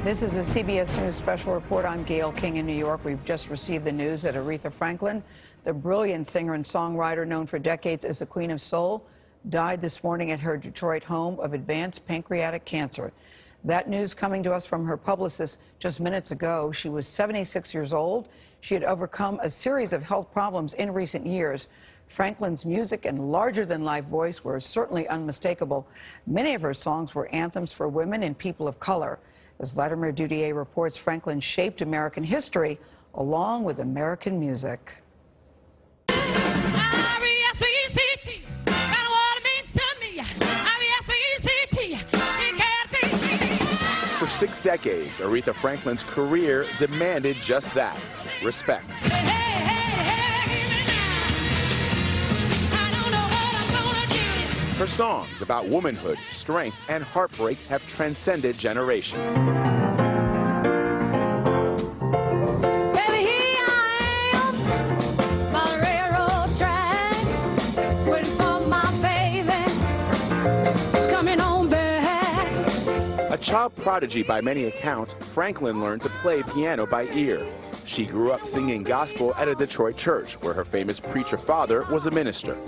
This is a CBS News special report. I'm Gail King in New York. We've just received the news that Aretha Franklin, the brilliant singer and songwriter known for decades as the Queen of Soul, died this morning at her Detroit home of advanced pancreatic cancer. That news coming to us from her publicist just minutes ago. She was 76 years old. She had overcome a series of health problems in recent years. Franklin's music and larger-than-life voice were certainly unmistakable. Many of her songs were anthems for women and people of color. As Vladimir Dudier reports, Franklin shaped American history along with American music. For 6 decades, Aretha Franklin's career demanded just that, respect. Her songs about womanhood, strength, and heartbreak have transcended generations. Baby, here I am, by the railroad tracks, waiting for my baby, it's coming home back. A child prodigy by many accounts, Franklin learned to play piano by ear. She grew up singing gospel at a Detroit church, where her famous preacher father was a minister.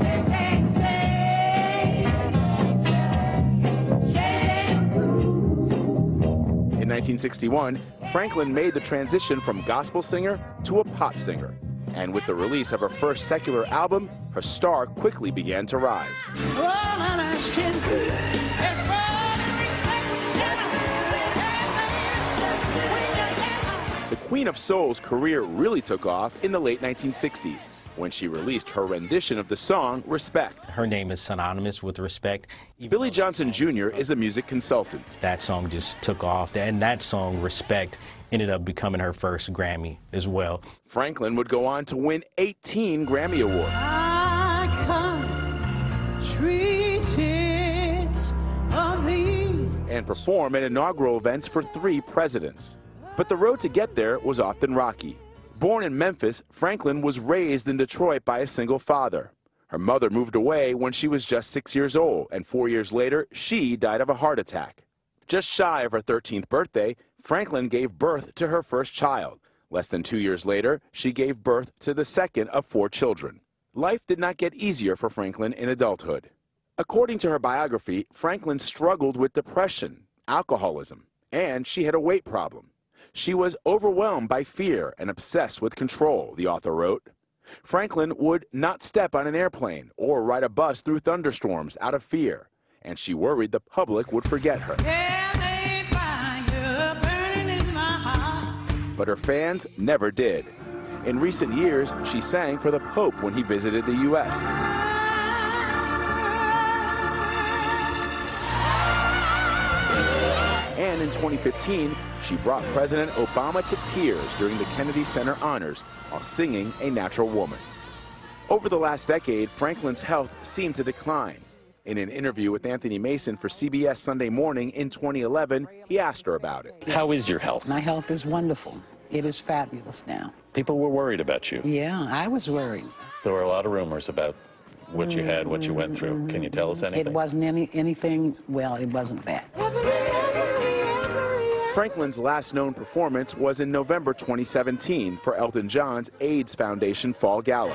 In 1961, Franklin made the transition from gospel singer to a pop singer. And with the release of her first secular album, her star quickly began to rise. The Queen of Soul's career really took off in the late 1960s, when she released her rendition of the song, Respect. Her name is synonymous with respect. Billy Johnson Jr. is a music consultant. That song just took off, and that song, Respect, ended up becoming her first Grammy as well. Franklin would go on to win 18 Grammy Awards. And perform at inaugural events for 3 presidents. But the road to get there was often rocky. Born in Memphis, Franklin was raised in Detroit by a single father. Her mother moved away when she was just 6 years old, and 4 years later, she died of a heart attack. Just shy of her 13th birthday, Franklin gave birth to her first child. Less than 2 years later, she gave birth to the second of 4 children. Life did not get easier for Franklin in adulthood. According to her biography, Franklin struggled with depression, alcoholism, and she had a weight problem. She was overwhelmed by fear and obsessed with control, the author wrote. Franklin would not step on an airplane or ride a bus through thunderstorms out of fear, and she worried the public would forget her. But her fans never did. In recent years, she sang for the Pope when he visited the U.S. And in 2015, she brought President Obama to tears during the Kennedy Center honors while singing A Natural Woman. Over the last decade, Franklin's health seemed to decline. In an interview with Anthony Mason for CBS Sunday Morning in 2011, he asked her about it. How is your health? My health is wonderful. It is fabulous now. People were worried about you. Yeah, I was worried. There were a lot of rumors about what you had, what you went through. Can you tell us anything? It wasn't anything, well, it wasn't bad. Franklin's last known performance was in November 2017 for Elton John's AIDS Foundation Fall Gala.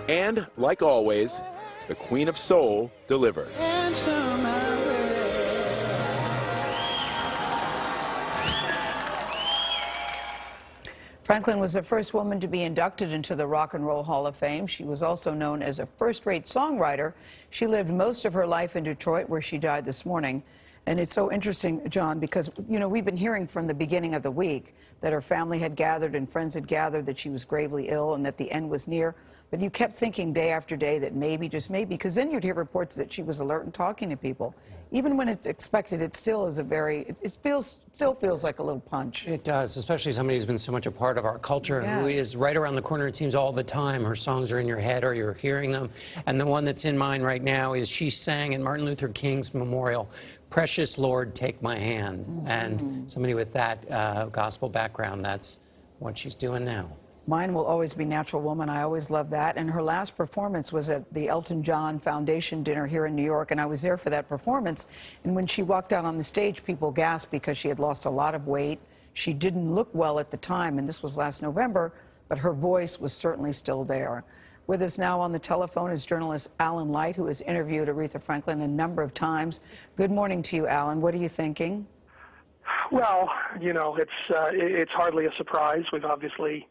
And, like always, the Queen of Soul delivered. Franklin was the first woman to be inducted into the Rock and Roll Hall of Fame. She was also known as a first-rate songwriter. She lived most of her life in Detroit, where she died this morning. And it's so interesting, John, because, you know, we've been hearing from the beginning of the week that her family had gathered and friends had gathered, that she was gravely ill and that the end was near. But you kept thinking day after day that maybe, just maybe, because then you'd hear reports that she was alert and talking to people. Even when it's expected, it still is a very, still feels like a little punch. It does, especially somebody who's been so much a part of our culture, who is right around the corner, it seems, all the time. Her songs are in your head or you're hearing them. And the one that's in mine right now is she sang at Martin Luther King's memorial, "Precious Lord, Take My Hand." And somebody with that gospel background, that's what she's doing now. Mine Will Always Be Natural Woman. I always love that. And her last performance was at the Elton John Foundation dinner here in New York, and I was there for that performance. And when she walked out on the stage, people gasped because she had lost a lot of weight. She didn't look well at the time, and this was last November, but her voice was certainly still there. With us now on the telephone is journalist Alan Light, who has interviewed Aretha Franklin a number of times. Good morning to you, Alan. What are you thinking? Well, you know, it's hardly a surprise. We've obviously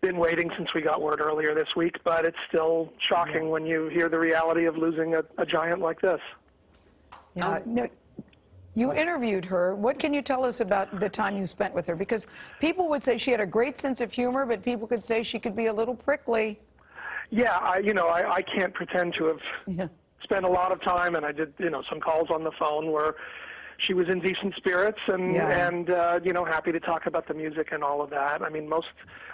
been waiting since we got word earlier this week, but it's still shocking when you hear the reality of losing a giant like this. Yeah. No, you interviewed her. What can you tell us about the time you spent with her? Because people would say she had a great sense of humor, but people could say she could be a little prickly. Yeah, I can't pretend to have spent a lot of time, and I did, some calls on the phone where she was in decent spirits and happy to talk about the music and all of that. I mean, most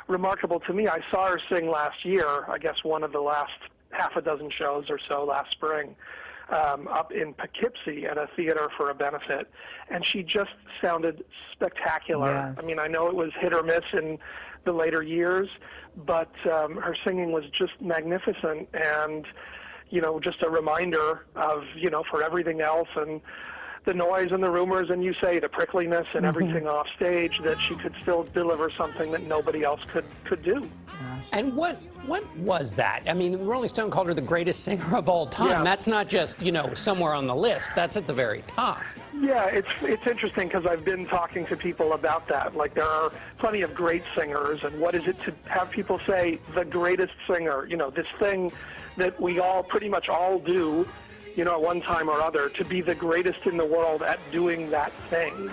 remarkable to me, I saw her sing last year, I guess one of the last half a dozen shows or so last spring, up in Poughkeepsie at a theater for a benefit, and she just sounded spectacular. Yes. I mean, I know it was hit or miss in the later years, but her singing was just magnificent, and just a reminder of for everything else and the noise and the rumors and the prickliness and everything off stage, that she could still deliver something that nobody else could do. And what was that? I mean, Rolling Stone called her the greatest singer of all time. Yeah. That's not just somewhere on the list. That's at the very top. Yeah, it's interesting because I've been talking to people about that. Like, there are plenty of great singers, and what is it to have people say the greatest singer? This thing that we all pretty much all do, at one time or other, to be the greatest in the world at doing that thing.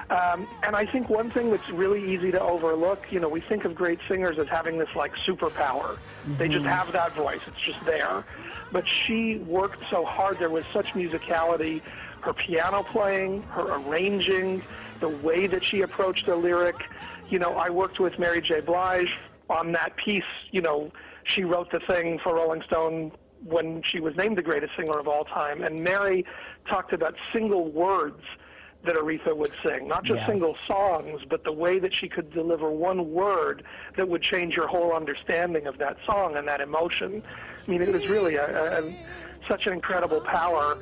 And I think one thing that's really easy to overlook, we think of great singers as having this like superpower. They just have that voice. It's just there. But she worked so hard. There was such musicality. Her piano playing, her arranging, the way that she approached a lyric. I worked with Mary J. Blige on that piece. She wrote the thing for Rolling Stone when she was named the greatest singer of all time. And Mary talked about single words that Aretha would sing, not just single songs, but the way that she could deliver one word that would change your whole understanding of that song and that emotion. I mean, it was really such an incredible power,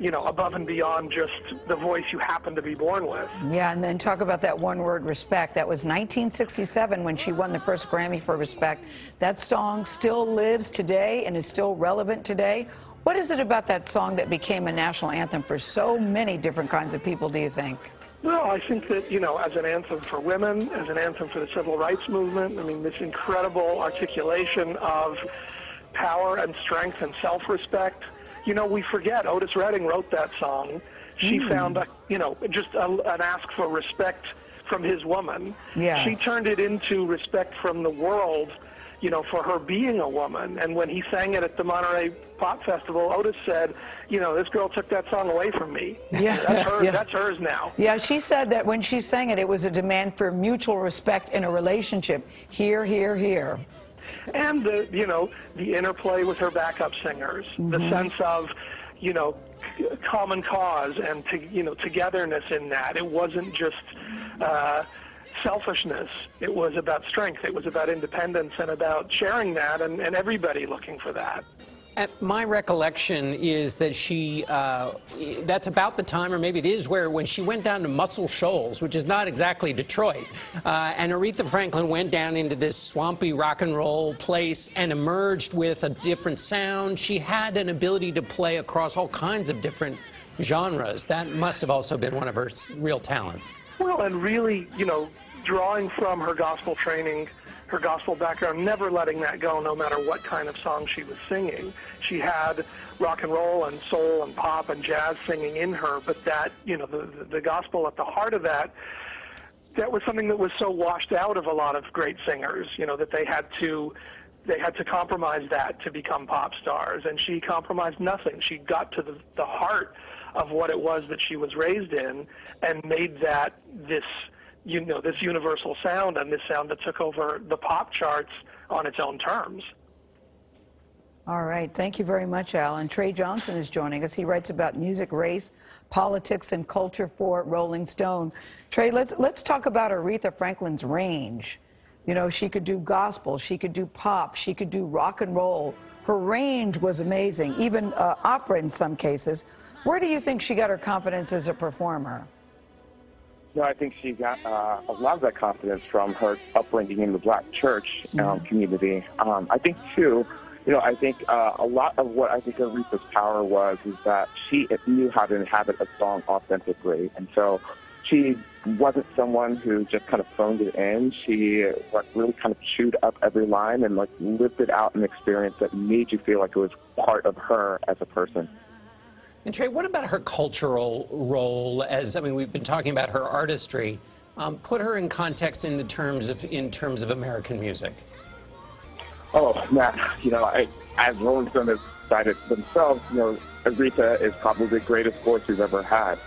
above and beyond just the voice you happen to be born with. Yeah, and then talk about that one word, respect. That was 1967 when she won the first Grammy for Respect. That song still lives today and is still relevant today. What is it about that song that became a national anthem for so many different kinds of people, do you think? Well, I think that, as an anthem for women, as an anthem for the civil rights movement, I mean, this incredible articulation of power and strength and self-respect. We forget Otis Redding wrote that song. She found, just an ask for respect from his woman. Yes. She turned it into respect from the world, for her being a woman. And when he sang it at the Monterey Pop Festival, Otis said, this girl took that song away from me. Yeah. That's hers, that's hers now. Yeah, she said that when she sang it, it was a demand for mutual respect in a relationship. Here, here, here. And the interplay with her backup singers, the sense of, common cause and togetherness in that. It wasn't just selfishness. It was about strength. It was about independence and about sharing that, and everybody looking for that. My recollection is that she, that's about the time, or maybe it is, when she went down to Muscle Shoals, which is not exactly Detroit, and Aretha Franklin went down into this swampy rock and roll place and emerged with a different sound. She had an ability to play across all kinds of different genres. That must have also been one of her real talents. Well, and really, drawing from her gospel training, her gospel background, never letting that go no matter what kind of song she was singing. She had rock and roll and soul and pop and jazz singing in her, but that, the gospel at the heart of that was something that was so washed out of a lot of great singers, that they had to compromise that to become pop stars, and she compromised nothing. She got to the heart of what it was that she was raised in and made that this universal sound, and this sound that took over the pop charts on its own terms. All right. Thank you very much, Alan. Trey Johnson is joining us. He writes about music, race, politics, and culture for Rolling Stone. Trey, let's talk about Aretha Franklin's range. You know, she could do gospel, she could do pop, she could do rock and roll. Her range was amazing, even opera in some cases. Where do you think she got her confidence as a performer? No, I think she got a lot of that confidence from her upbringing in the Black church community. I think, too, you know, I think a lot of what I think Aretha's power was is that she knew how to inhabit a song authentically. And so she wasn't someone who just kind of phoned it in. She really kind of chewed up every line and lived it out an experience that made you feel like it was part of her as a person. And Trey, what about her cultural role as, I mean, we've been talking about her artistry. Put her in context in terms of American music. Oh, man, you know, as Rolling Stone has cited themselves, you know, Aretha is probably the greatest voice we've ever had.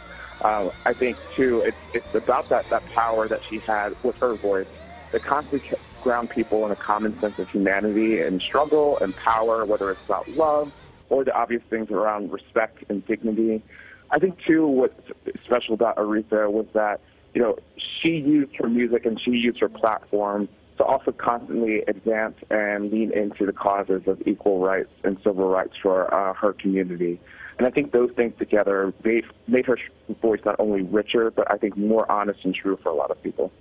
I think, too, it's about that power that she had with her voice that constantly ground people in a common sense of humanity and struggle and power, whether it's about love or the obvious things around respect and dignity. I think, too, what's special about Aretha was that, you know, she used her music and she used her platform to also constantly advance and lean into the causes of equal rights and civil rights for her community. And I think those things together made her voice not only richer, but I think more honest and true for a lot of people.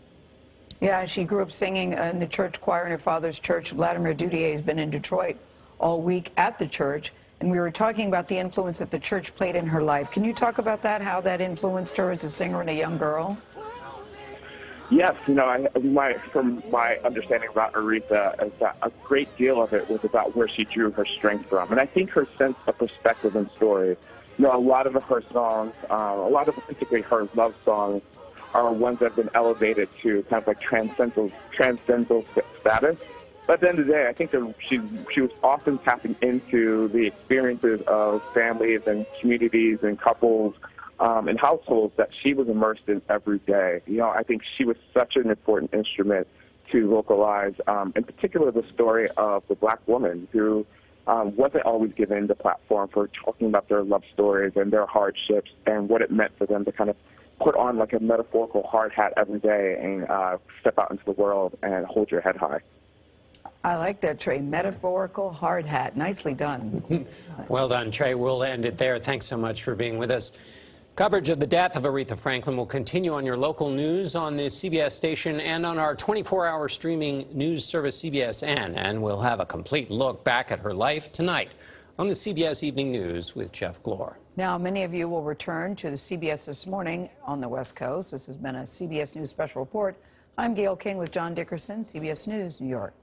Yeah, she grew up singing in the church choir in her father's church. Vladimir Dudier has been in Detroit all week at the church, and we were talking about the influence that the church played in her life. Can you talk about that, how that influenced her as a singer and a young girl? Yes, you know, from my understanding about Aretha, is that a great deal of it was about where she drew her strength from. And I think her sense of perspective and story, you know, a lot of her songs, particularly her love songs, are ones that have been elevated to kind of like transcendental status. But at the end of the day, I think that she was often tapping into the experiences of families and communities and couples and households that she was immersed in every day. You know, I think she was such an important instrument to vocalize, in particular, the story of the Black woman who wasn't always given the platform for talking about their love stories and their hardships and what it meant for them to kind of put on like a metaphorical hard hat every day and step out into the world and hold your head high. I like that, Trey. Metaphorical hard hat. Nicely done. Well done, Trey. We'll end it there. Thanks so much for being with us. Coverage of the death of Aretha Franklin will continue on your local news on the CBS station and on our 24-hour streaming news service, CBSN. And we'll have a complete look back at her life tonight on the CBS Evening News with Jeff Glor. Now, many of you will return to the CBS This Morning on the West Coast. This has been a CBS News Special Report. I'm Gayle King with John Dickerson, CBS News, New York.